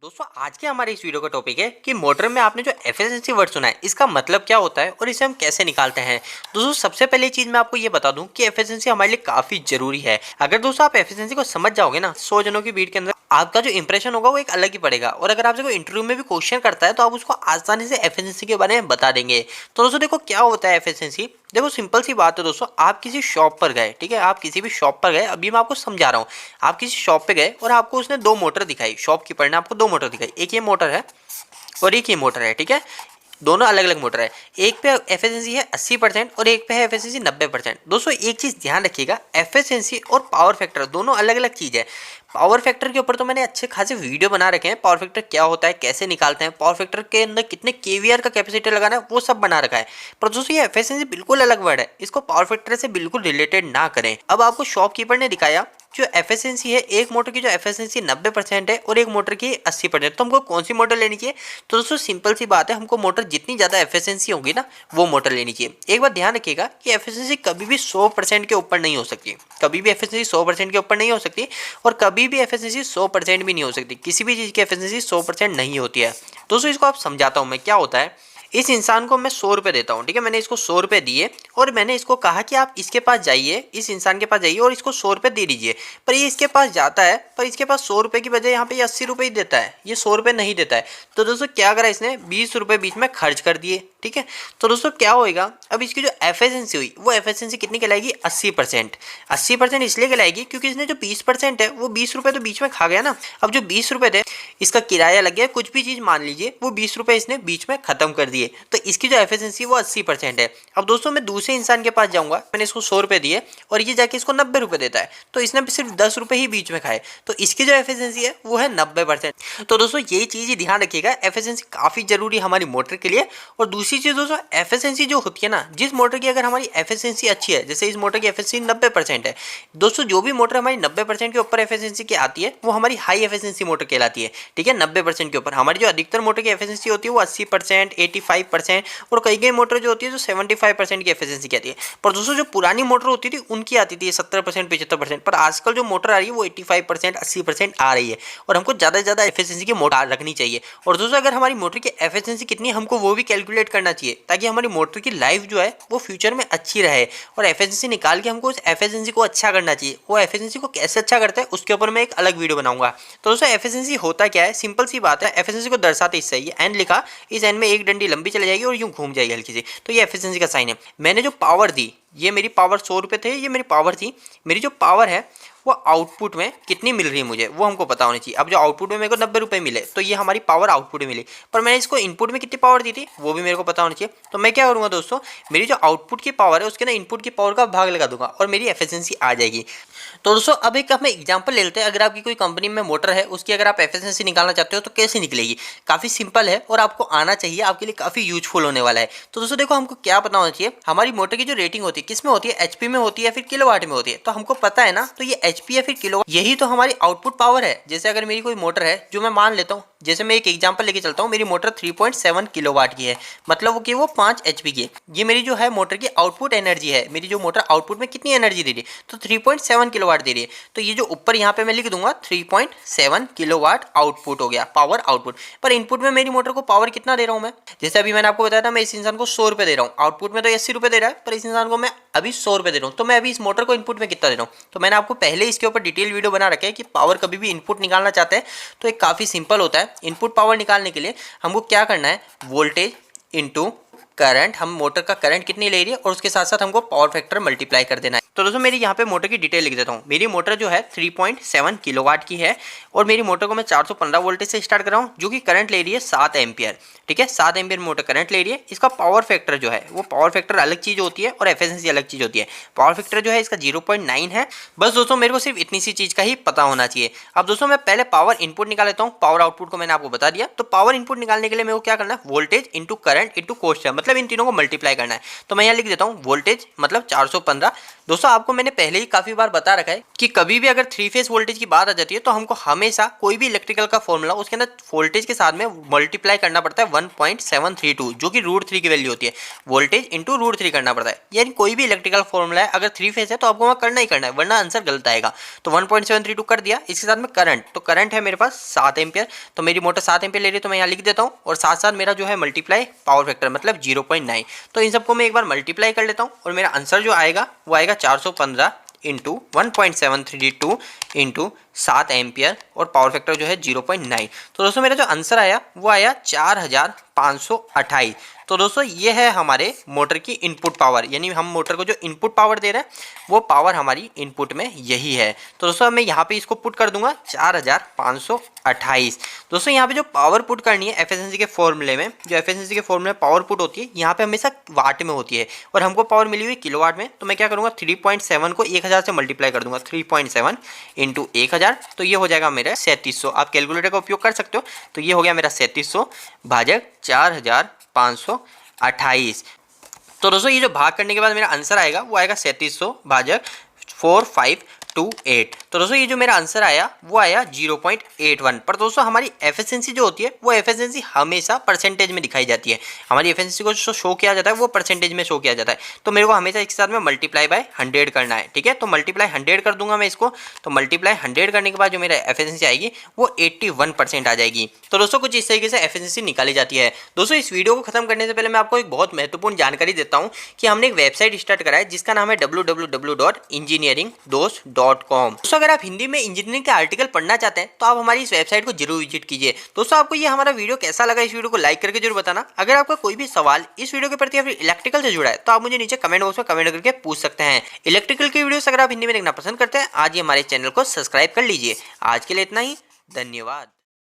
दोस्तों आज के हमारे इस वीडियो का टॉपिक है कि मोटर में आपने जो एफिशिएंसी वर्ड सुना है इसका मतलब क्या होता है और इसे हम कैसे निकालते हैं। दोस्तों सबसे पहले चीज मैं आपको ये बता दूं कि एफिशिएंसी हमारे लिए काफी जरूरी है। अगर दोस्तों आप एफिशिएंसी को समझ जाओगे ना 100 जनों की भीड़ के अंदर आपका जो इंप्रेशन होगा वो एक अलग ही पड़ेगा। और अगर आपसे कोई इंटरव्यू में भी क्वेश्चन करता है तो आप उसको आसानी से एफिशिएंसी के बारे में बता देंगे। तो दोस्तों देखो क्या होता है एफिशिएंसी। देखो सिंपल सी बात है दोस्तों, आप किसी शॉप पर गए, ठीक है, आप किसी भी शॉप पर गए, अभी मैं आपको समझा रहा हूँ। आप किसी शॉप पे गए और आपको उसने दो मोटर दिखाई, शॉपकीपर ने आपको दो मोटर दिखाई, एक ये मोटर है और एक ये मोटर है, ठीक है, दोनों अलग अलग मोटर है। एक पे एफिशिएंसी है 80% और एक पे है एफिशिएंसी 90%। दोस्तों एक चीज ध्यान रखिएगा, एफिशिएंसी और पावर फैक्टर दोनों अलग अलग चीज है। पावर फैक्टर के ऊपर तो मैंने अच्छे खासे वीडियो बना रखे हैं, पावर फैक्टर क्या होता है, कैसे निकालते हैं, पावर फैक्टर के अंदर कितने केवीआर का कैपेसिटर लगाना है, वो सब बना रखा है। पर दोस्तों ये एफिशिएंसी बिल्कुल अलग वर्ड है, इसको पावर फैक्टर से बिल्कुल रिलेटेड ना करें। अब आपको शॉपकीपर ने दिखाया जो एफिशिएंसी है, एक मोटर की जो एफिशिएंसी 90% है और एक मोटर की 80%। तो हमको कौन सी मोटर लेनी चाहिए? तो दोस्तों सिंपल सी बात है, हमको मोटर जितनी ज़्यादा एफिशिएंसी होगी ना वो मोटर लेनी चाहिए। एक बात ध्यान रखिएगा कि एफिशिएंसी कभी भी 100% के ऊपर नहीं हो सकती, कभी भी एफिशिएंसी 100% के ऊपर नहीं हो सकती और कभी भी एफिशिएंसी 100% भी नहीं हो सकती। किसी भी चीज़ की एफिशिएंसी 100% नहीं होती है। दोस्तों इसको आप समझाता हूँ मैं क्या होता है। इस इंसान को मैं 100 रुपये देता हूँ, ठीक है, मैंने इसको 100 रुपये दिए और मैंने इसको कहा कि आप इसके पास जाइए, इस इंसान के पास जाइए और इसको 100 रुपये दे दीजिए। पर ये इसके पास जाता है, पर इसके पास 100 रुपये की बजाय यहाँ पे ये 80 रुपये ही देता है, ये 100 रुपये नहीं देता है। तो दोस्तों क्या करा इसने, 20 रुपये बीच में खर्च कर दिए, ठीक है। तो दोस्तों क्या होएगा, अब इसकी जो एफिशिएंसी हुई वो एफिशिएंसी कितनी कहलाएगी, 80%। 80% इसलिए कहलाएगी क्योंकि इसने जो 20% है वो 20 रुपये तो बीच में खा गया ना। अब जो 20 रुपये थे इसका किराया लग गया, कुछ भी चीज़ मान लीजिए, वो 20 रुपये इसने बीच में खत्म कर दिए, तो इसकी जो एफिशिएंसी वो 80% है। अब दोस्तों मैं दूसरे इंसान के पास जाऊंगा, मैंने इसको 100 रुपये दिए और ये जाके इसको 90 रुपये देता है, तो इसने सिर्फ 10 रुपये ही बीच में खाए, तो इसकी जो एफिशिएंसी है वो है 90%। तो दोस्तों ये चीज़ ही ध्यान रखिएगा, एफिशिएंसी काफ़ी जरूरी है हमारी मोटर के लिए। और दूसरी चीज़ दोस्तों, एफिशिएंसी जो होती है ना, जिस मोटर की अगर हमारी एफिशिएंसी अच्छी है, जैसे इस मोटर की एफिशिएंसी 90% है, दोस्तों जो भी मोटर हमारी 90% के ऊपर एफिशिएंसी की आती है वो हमारी हाई एफिशिएंसी मोटर कहलाती है, ठीक है। 90% के ऊपर हमारी जो अधिकतर मोटर की एफिशिएंसी होती है वो 80%, 85% और कई कई मोटर जो होती है जो 75% की एफिशिएंसी की आती है। पर दोस्तों जो पुरानी मोटर होती थी उनकी आती थी 70%, 75%। पर आजकल जो मोटर आ रही है वो 85%, 80% आ रही है और हमको ज़्यादा से ज़्यादा एफिशिएंसी की मोटर रखनी चाहिए। और दोस्तों अगर हमारी मोटर की एफिशिएंसी कितनी है हमको वो भी कैलकुलेट करना चाहिए, ताकि हमारी मोटर की लाइफ जो है वो फ्यूचर में अच्छी रहे। और एफिशिएंसी निकाल के हमको उस एफिशिएंसी को अच्छा करना चाहिए। वो एफिशिएंसी को कैसे अच्छा करता है उसके ऊपर मैं एक अलग वीडियो बनाऊंगा। तो दोस्तों एफिशिएंसी होता क्या है, सिंपल सी बात है, एफिशिएंसी को दर्शाते इससे ये एन लिखा, इस एन में एक डंडी लंबी चली जाएगी और यूं घूम जाएगी हल्की सी, तो ये एफिशिएंसी का साइन है। मैंने जो पावर दी, ये मेरी पावर 100 रुपये थे, ये मेरी पावर थी। मेरी जो पावर है वो आउटपुट में कितनी मिल रही है मुझे वो हमको पता होनी चाहिए। अब जो आउटपुट में मेरे को 90 रुपये मिले तो ये हमारी पावर आउटपुट में मिली, पर मैंने इसको इनपुट में कितनी पावर दी थी वो भी मेरे को पता होना चाहिए। तो मैं क्या करूँगा दोस्तों, मेरी जो आउटपुट की पावर है उसके ना इनपुट की पावर का भाग लगा दूंगा और मेरी एफिशिएंसी आ जाएगी। तो दोस्तों अब एक हम एग्जांपल ले लेते हैं। अगर आपकी कोई कंपनी में मोटर है, उसकी अगर आप एफिशिएंसी निकालना चाहते हो तो कैसे निकलेगी, काफ़ी सिंपल है और आपको आना चाहिए, आपके लिए काफ़ी यूजफुल होने वाला है। तो दोस्तों देखो हमको क्या पता होना चाहिए, हमारी मोटर की जो रेटिंग होती है किस में होती है, एचपी में होती है या फिर किलोवाट में होती है। तो हमको पता है ना, तो ये एचपी या फिर किलोवाट यही तो हमारी आउटपुट पावर है। जैसे अगर मेरी कोई मोटर है जो मैं मान लेता हूँ, जैसे मैं एक एग्जांपल लेके चलता हूँ, मेरी मोटर 3.7 किलोवाट की है, मतलब वो कि वो 5 एचपी की है। ये मेरी जो है मोटर की आउटपुट एनर्जी है, मेरी जो मोटर आउटपुट में कितनी एनर्जी दे रही है, तो 3.7 किलोवाट दे रही है। तो ये जो ऊपर यहाँ पे मैं लिख दूंगा 3.7 किलोवाट आउटपुट हो गया, पावर आउटपुट। पर इनपुट में मेरी मोटर को पावर कितना दे रहा हूँ मैं, जैसे अभी मैंने आपको बताया था मैं इस इंसान को 100 रुपये दे रहा हूँ, आउटपुट में तो 80 रुपये दे रहा है, पर इस इंसान को मैं अभी 100 रुपये दे रहा हूँ। तो मैं अभी इस मोटर को इनपुट में कितना दे रहा हूँ, तो मैंने आपको पहले इसके ऊपर डिटेल वीडियो बना रखा है कि पावर कभी भी इनपुट निकालना चाहते हैं तो एक काफ़ी सिंपल होता है। इनपुट पावर निकालने के लिए हमको क्या करना है, वोल्टेज इनटू करंट, हम मोटर का करंट कितनी ले रही है और उसके साथ साथ हमको पावर फैक्टर मल्टीप्लाई कर देना है। तो दोस्तों मेरी यहाँ पे मोटर की डिटेल लिख देता हूँ। मेरी मोटर जो है 3.7 किलोवाट की है और मेरी मोटर को मैं 415 वोल्टेज से स्टार्ट कर रहा हूँ, जो कि करंट ले रही है 7 एम्पियर, ठीक है, 7 एम्पियर मोटर करंट ले रही है। इसका पावर फैक्टर जो है वो पावर फैक्टर अलग चीज़ होती है और एफिशिएंसी अलग चीज़ होती है। पावर फैक्टर जो है इसका 0.9 है। बस दोस्तों मेरे को सिर्फ इतनी सी चीज़ का ही पता होना चाहिए। अब दोस्तों मैं पहले पावर इनपुट निकाल लेता हूँ, पावर आउटपुट को मैंने आपको बता दिया। तो पावर इनपुट निकालने के लिए मेरे को क्या करना है, voltage into current into cos register, मतलब इन तीनों को मल्टीप्लाई करना है। तो मैं यहाँ लिख देता हूँ वोल्टेज मतलब 415। दोस्तों आपको मैंने पहले ही काफी बार बता रखा है कि कभी भी अगर 3 फेज वोल्टेज की बात आ जाती है तो हमको हमेशा कोई भी इलेक्ट्रिकल का फॉर्मूला उसके अंदर वोल्टेज के साथ में मल्टीप्लाई करना पड़ता है 1.732, जो कि √3 की वैल्यू होती है। वोल्टेज इंटू √3 करना पड़ता है, यानी कोई भी इलेक्ट्रिकल फॉर्मूला है अगर 3 फेज है तो आपको वहाँ करना ही करना है, वरना आंसर गलत आएगा। तो 1.732 कर दिया। इसके साथ में करंट, तो करंट है मेरे पास 7 एम्पियर, तो मेरी मोटर 7 एम्पियर ले रही है, तो मैं यहाँ लिख देता हूँ। और साथ साथ मेरा जो है मल्टीप्लाई पावर फैक्टर मतलब 0.9। तो इन सबको मैं एक बार मल्टीप्लाई कर लेता हूँ और मेरा आंसर जो आएगा वो आएगा 415 इंटू 1.732 इंटू 7 एम्पियर और पावर फैक्टर जो है 0.9। तो दोस्तों मेरा जो आंसर आया वो आया 4528। तो दोस्तों ये है हमारे मोटर की इनपुट पावर, यानी हम मोटर को जो इनपुट पावर दे रहे हैं वो पावर हमारी इनपुट में यही है। तो दोस्तों मैं यहाँ पे इसको पुट कर दूंगा 4528। दोस्तों यहाँ पे जो पावर पुट करनी है एफिशिएंसी के फॉर्मूले में, जो एफिशिएंसी के फॉर्मूले में पावर पुट होती है यहाँ पे हमेशा वाट में होती है और हमको पावर मिली हुई किलोवाट में। तो मैं क्या करूँगा 3.7 को 1000 से मल्टीप्लाई कर दूंगा, 3.7 इंटू 1000, तो ये हो जाएगा मेरा 3700। आप कैलकुलेटर का उपयोग कर सकते हो। तो ये हो गया मेरा 3700 भाजक 4528। तो दोस्तों ये जो भाग करने के बाद मेरा आंसर आएगा वो आएगा 3700 भाजक 4528। तो दोस्तों ये जो मेरा आंसर आया वो आया 0.81। पर दोस्तों हमारी एफिशिएंसी जो होती है वो एफिशिएंसी हमेशा परसेंटेज में दिखाई जाती है। हमारी एफिशिएंसी को जो शो किया जाता है वो परसेंटेज में शो किया जाता है। तो मेरे को हमेशा इसके साथ में मल्टीप्लाई बाय 100 करना है, ठीक है। तो मल्टीप्लाई 100 कर दूंगा मैं इसको। तो मल्टीप्लाई 100 करने के बाद जो मेरा एफिशिएंसी आएगी वो 81% आ जाएगी। तो दोस्तों कुछ इस तरीके से एफिशिएंसी निकाली जाती है। दोस्तों इस वीडियो को खत्म करने से पहले मैं आपको एक बहुत महत्वपूर्ण जानकारी देता हूँ कि हमने एक वेबसाइट स्टार्ट करा है जिसका नाम है www.engineeringdos.com। दोस्तों अगर आप हिंदी में इंजीनियरिंग के आर्टिकल पढ़ना चाहते हैं तो आप हमारी इस वेबसाइट को जरूर विजिट कीजिए। दोस्तों आपको ये हमारा वीडियो कैसा लगा, इस वीडियो को लाइक करके जरूर बताना। अगर आपका कोई भी सवाल इस वीडियो के प्रति या फिर इलेक्ट्रिकल से जुड़ा है तो आप मुझे नीचे कमेंट बॉक्स में कमेंट करके पूछ सकते हैं। इलेक्ट्रिकल की वीडियोस अगर आप हिंदी में देखना पसंद करते हैं आज ही हमारे चैनल को सब्सक्राइब कर लीजिए। आज के लिए इतना ही, धन्यवाद।